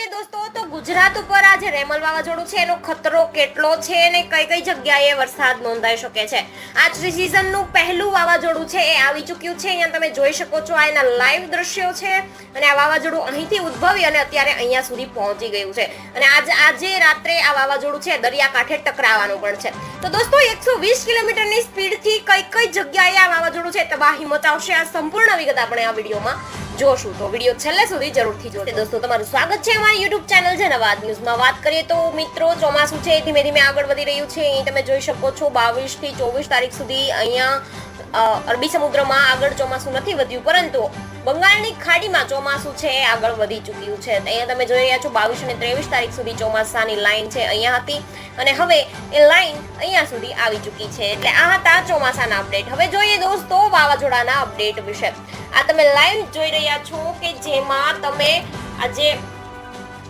કરીએ દોસ્તો તો ગુજરાત ઉપર આજે રેમલ વાવાઝોડું છે એનો ખતરો કેટલો છે અને કઈ કઈ જગ્યાએ વરસાદ નોંધાઈ શકે છે। આ સિઝનનું પહેલું વાવાઝોડું છે એ આવી ચૂક્યું છે। અહીંયા તમે જોઈ શકો છો આ એના લાઈવ દ્રશ્યો છે અને આ વાવાઝોડું અહીંથી ઉદ્ભવી અને અત્યારે અહીંયા સુધી પહોંચી ગયું છે અને આજે રાત્રે આ વાવાઝોડું છે દરિયાકાંઠે ટકરાવવાનું પણ છે। તો દોસ્તો 120 કિલોમીટરની સ્પીડથી કઈ જગ્યાએ આ વાવાઝોડું છે તબાહી મચાવશે આ સંપૂર્ણ વિગત આપણે આ વિડીયોમાં જોશું। તો વિડીયો છેલ્લે સુધી જરૂરથી જોજો। દોસ્તો તમારું સ્વાગત છે અમારી YouTube ચેનલ જનવાદ ન્યૂઝમાં। વાત કરીએ તો મિત્રો ચોમાસું છે ધીમે ધીમે આગળ વધી રહ્યું છે। અહીં તમે જોઈ શકો છો 22 થી 24 તારીખ સુધી અહીંયા અરબી સમુદ્રમાં આગળ ચોમાસું નથી વધ્યું પરંતુ બંગાળની ખાડીમાં ચોમાસું છે એ આગળ વધી ચૂક્યું છે। અહીંયા તમે જોઈ રહ્યા છો 22 અને 23 તારીખ સુધી ચોમાસાની લાઈન છે અહીંયા હતી અને હવે એ લાઈન અહીંયા સુધી આવી ચૂકી છે। એટલે આ હતા ચોમાસાના અપડેટ। હવે જોઈએ દોસ્તો વાવાઝોડાના અપડેટ વિશે। આ તમે લાઈવ જોઈ રહ્યા છો કે જેમાં તમે આજે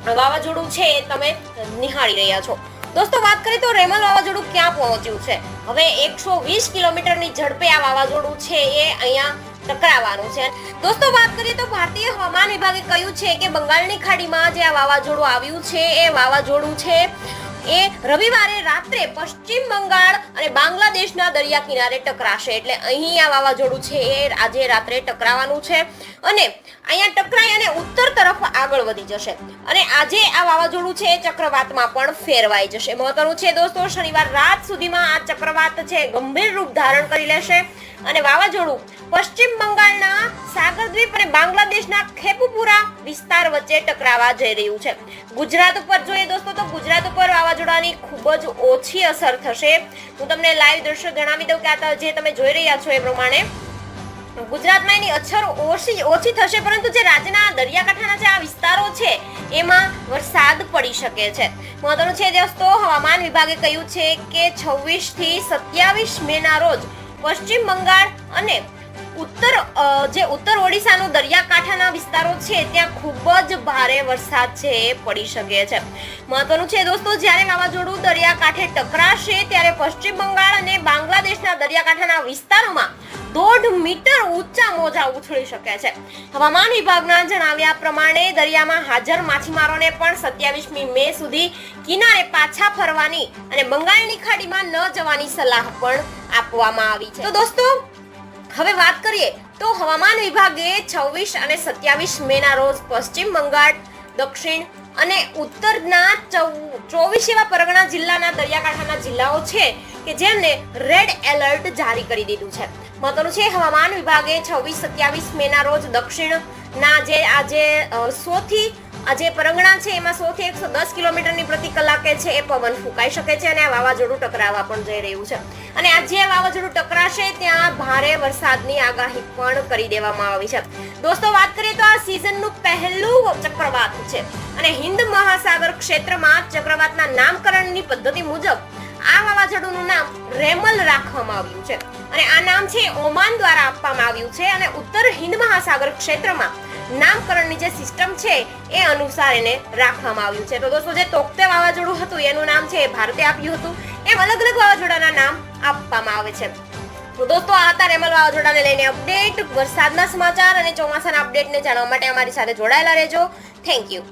વાવાઝોડું છે તમે નિહાળી રહ્યા છો। દોસ્તો વાત કરીએ તો રેમલ વાવાઝોડું ક્યાં પહોંચ્યું છે। હવે 120 કિલોમીટરની ઝડપે આ વાવાઝોડું છે એ અહીંયા ટકરાવવાનું છે। દોસ્તો વાત કરીએ તો ભારતીય હવામાન વિભાગે કહ્યું છે કે બંગાળની ખાડીમાં જે આ વાવાઝોડું આવ્યું છે એ વાવાઝોડું છે એ રવિવારે રાત્રે પશ્ચિમ બંગાળ અને બાંગ્લાદેશના દરિયા કિનારે ટકરાશે। એટલે અહીં આ વાવાઝોડું છે એ આજે રાત્રે ટકરાવવાનું છે અને અહીંયા ટકરાઈ અને ઉત્તર તરફ આગળ વધી જશે અને આજે આ વાવાઝોડું છે ચક્રવાતમાં પણ ફેરવાઈ જશે। મહત્વનું છે દોસ્તો શનિવાર રાત સુધીમાં આ ચક્રવાત છે ગંભીર રૂપ ધારણ કરી લેશે અને વાવાઝોડું પશ્ચિમ બંગાળના સાગરદ્વીપ અને બાંગ્લાદેશના ખેપુપુરા વિસ્તાર વચ્ચે ટકરાવા જઈ રહ્યું છે। ગુજરાત ઉપર જોઈએ દોસ્તો તો ગુજરાત ઉપર વાવાઝોડાની ખૂબ જ ઓછી અસર થશે। હું તમને લાઈવ દ્રશ્ય જણાવી દઉં કે આ જે તમે જોઈ રહ્યા છો એ પ્રમાણે ગુજરાતમાં એની અસર ઓછી થશે પરંતુ જે રાજ્યના દરિયાકાંઠાના જે આ વિસ્તારો છે એમાં વરસાદ પડી શકે છે। મહત્વનું છે દોસ્તો હવામાન વિભાગે કહ્યું છે કે 26 થી 27 મેના રોજ પશ્ચિમ બંગાળ અને ઉત્તર ઓડિશાનો દરિયાકાંઠાના વિસ્તારો છે ત્યાં ખૂબ જ ભારે વરસાદ છે એ પડી શકે છે। મહત્વનું છે દોસ્તો જ્યારે વાવાઝોડું દરિયાકાંઠે ટકરાશે ત્યારે પશ્ચિમ બંગાળ અને બાંગ્લાદેશના દરિયાકાંઠાના વિસ્તારોમાં 1.5 મીટર ઊંચા મોજા ઉછળી શકે છે। હવામાન વિભાગના જણાવ્યા પ્રમાણે દરિયામાં હાજર માછીમારોને પણ 27મી મે સુધી કિનારે પાછા ફરવાની અને બંગાળની ખાડીમાં ન જવાની સલાહ પણ આપવામાં આવી છે। તો દોસ્તો હવે વાત કરીએ તો હવામાન વિભાગે 26 અને 27 મેના રોજ પશ્ચિમ બંગાળ દક્ષિણ અને ઉત્તરના 24 એવા પરગણા જિલ્લાના દરિયાકાંઠાના જિલ્લાઓ છે કે જેમને રેડ એલર્ટ જારી કરી દીધું છે। મહત્વનું છે હવામાન વિભાગે 26-27 મેના રોજ દક્ષિણના જે આજે 100 થી આજે પરગણા છે એમાં 100 થી 110 કિલોમીટરની પ્રતિ કલાકે છે એ પવન ફૂંકાઈ શકે છે અને આ વાવાઝોડું ટકરાવા પણ જઈ રહ્યું છે અને આ જે વાવાઝોડું ટકરાશે ત્યાં ભારે વરસાદની આગાહી પણ કરી દેવામાં આવી છે। દોસ્તો વાત કરીએ તો આ સિઝનનું પહેલું ચક્રવાત છે અને હિન્દ મહાસાગર ક્ષેત્રમાં ચક્રવાતના નામકરણની પદ્ધતિ મુજબ આ વાવાઝોડુંનું નામ રેમલ રાખવામાં આવ્યું છે અને આ નામ છે ઓમાન દ્વારા આપવામાં આવ્યું છે અને ઉત્તર હિન્દ મહાસાગર ક્ષેત્રમાં નામકરણની જે સિસ્ટમ છે એ અનુસાર એને રાખવામાં આવ્યું છે। તો દોસ્તો જે તોકતે વાવાઝોડું હતું એનું નામ છે ભારતે આપ્યું હતું એમ અલગ અલગ વાવાઝોડાના નામ આપવામાં આવે છે। તો દોસ્તો આ હતા રેમલ વાવાઝોડાને લઈને અપડેટ। વરસાદના સમાચાર અને ચોમાસાના અપડેટને જાણવા માટે અમારી સાથે જોડાયેલા રહેજો। Thank you.